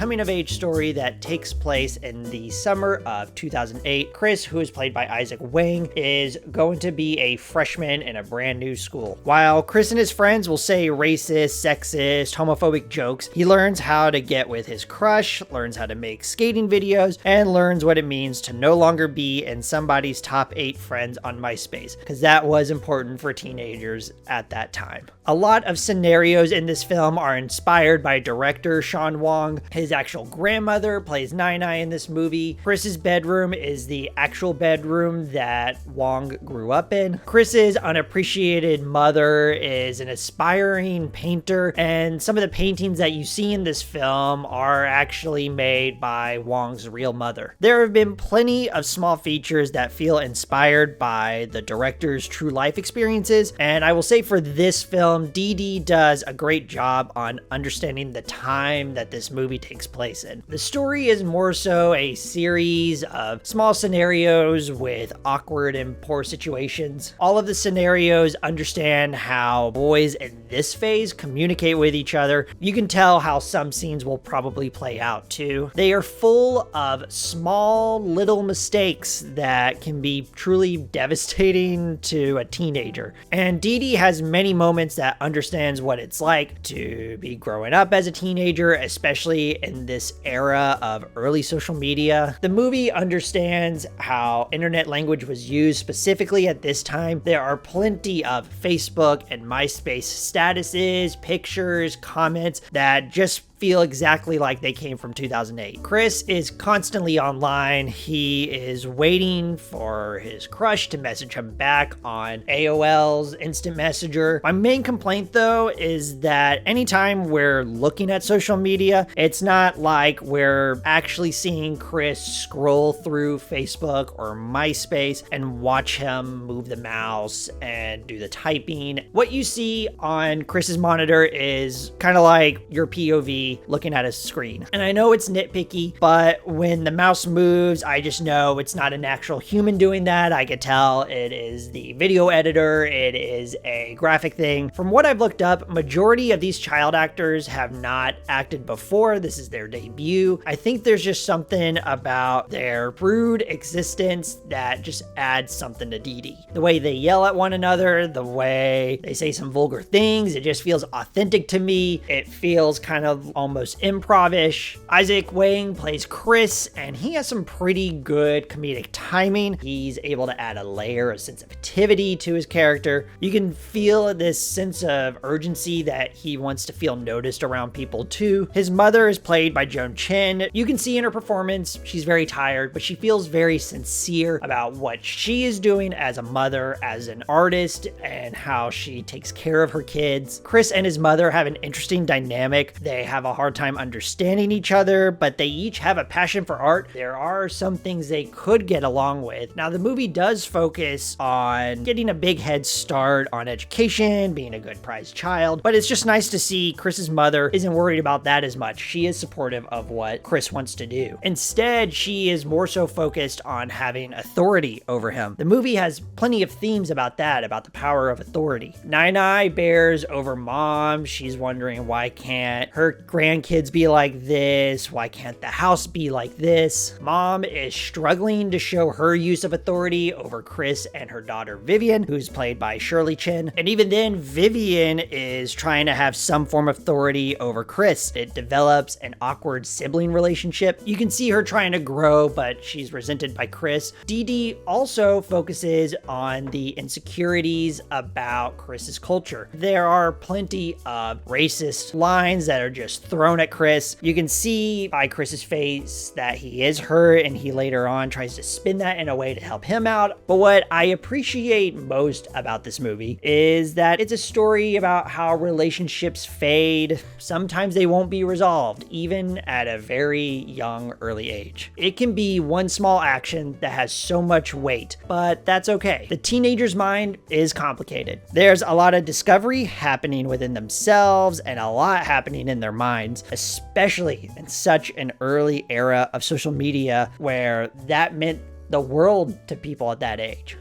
coming-of-age story that takes place in the summer of 2008. Chris, who is played by Izaac Wang, is going to be a freshman in a brand new school. While Chris and his friends will say racist, sexist, homophobic jokes, he learns how to get with his crush, learns how to make skating videos, and learns what it means to no longer be in somebody's top 8 friends on MySpace, because that was important for teenagers at that time. A lot of scenarios in this film are inspired by director Sean Wang. His actual grandmother plays Nai in this movie. Chris's bedroom is the actual bedroom that Wang grew up in. Chris's unappreciated mother is an aspiring painter, and some of the paintings that you see in this film are actually made by Wang's real mother. There have been plenty of small features that feel inspired by the director's true life experiences, and I will say for this film, Dìdi does a great job on understanding the time that this movie takes place in. The story is more so a series of small scenarios with awkward and poor situations. All of the scenarios understand how boys in this phase communicate with each other. You can tell how some scenes will probably play out too. They are full of small little mistakes that can be truly devastating to a teenager. And Dìdi has many moments that understands what it's like to be growing up as a teenager, especially in this era of early social media. The movie understands how internet language was used specifically at this time. There are plenty of Facebook and MySpace statuses, pictures, comments that just feel exactly like they came from 2008. Chris is constantly online. He is waiting for his crush to message him back on AOL's Instant Messenger. My main complaint though is that anytime we're looking at social media, it's not like we're actually seeing Chris scroll through Facebook or MySpace and watch him move the mouse and do the typing. What you see on Chris's monitor is kind of like your POV looking at a screen. And I know it's nitpicky, but when the mouse moves, I just know it's not an actual human doing that. I could tell it is the video editor, it is a graphic thing. From what I've looked up, majority of these child actors have not acted before. This is their debut. I think there's just something about their rude existence that just adds something to Dìdi. The way they yell at one another, the way they say some vulgar things, it just feels authentic to me. It feels kind of almost improv-ish. Izaac Wang plays Chris, and he has some pretty good comedic timing. He's able to add a layer of sensitivity to his character. You can feel this sense of urgency that he wants to feel noticed around people too. His mother is played by Chen. You can see in her performance, she's very tired, but she feels very sincere about what she is doing as a mother, as an artist, and how she takes care of her kids. Chris and his mother have an interesting dynamic. They have a hard time understanding each other, but they each have a passion for art. There are some things they could get along with. Now, the movie does focus on getting a big head start on education, being a good prized child, but it's just nice to see Chris's mother isn't worried about that as much. She is supportive of what Chris wants to do. Instead, she is more so focused on having authority over him. The movie has plenty of themes about that, about the power of authority. Nai bears over mom. She's wondering why can't her grandkids be like this? Why can't the house be like this? Mom is struggling to show her use of authority over Chris and her daughter Vivian, who's played by Shirley Chen. And even then, Vivian is trying to have some form of authority over Chris. It develops an awkward sibling relationship. You can see her trying to grow, but she's resented by Chris. Dìdi also focuses on the insecurities about Chris's culture. There are plenty of racist lines that are just thrown at Chris. You can see by Chris's face that he is hurt, and he later on tries to spin that in a way to help him out. But what I appreciate most about this movie is that it's a story about how relationships fade. Sometimes they won't be resolved, even at a very young, early age. It can be one small action that has so much weight, but that's okay. The teenager's mind is complicated. There's a lot of discovery happening within themselves and a lot happening in their minds, especially in such an early era of social media where that meant the world to people at that age.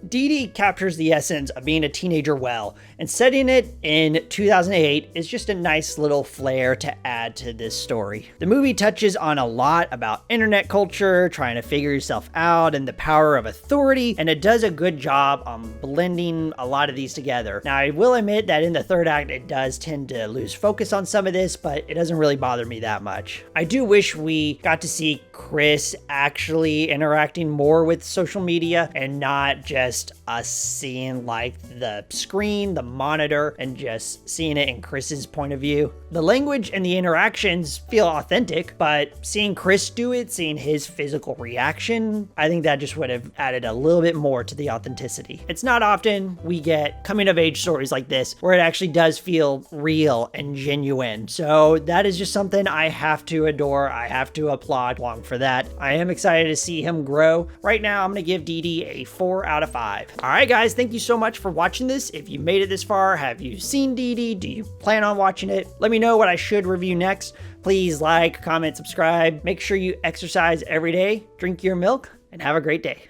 Dìdi captures the essence of being a teenager well, and setting it in 2008 is just a nice little flair to add to this story. The movie touches on a lot about internet culture, trying to figure yourself out, and the power of authority, and it does a good job on blending a lot of these together. Now, I will admit that in the third act, it does tend to lose focus on some of this, but it doesn't really bother me that much. I do wish we got to see Chris actually interacting more with social media and not just us seeing like the screen, the monitor, and just seeing it in Chris's point of view. The language and the interactions feel authentic, but seeing Chris do it, seeing his physical reaction, I think that just would have added a little bit more to the authenticity. It's not often we get coming of age stories like this where it actually does feel real and genuine. So that is just something I have to adore. I have to applaud Wang for that. I am excited to see him grow. Right now, I'm going to give Dìdi a 4 out of 5. All right, guys, thank you so much for watching this. If you made it this far, have you seen Dìdi? Do you plan on watching it? Let me know what I should review next. Please like, comment, subscribe. Make sure you exercise every day, drink your milk, and have a great day.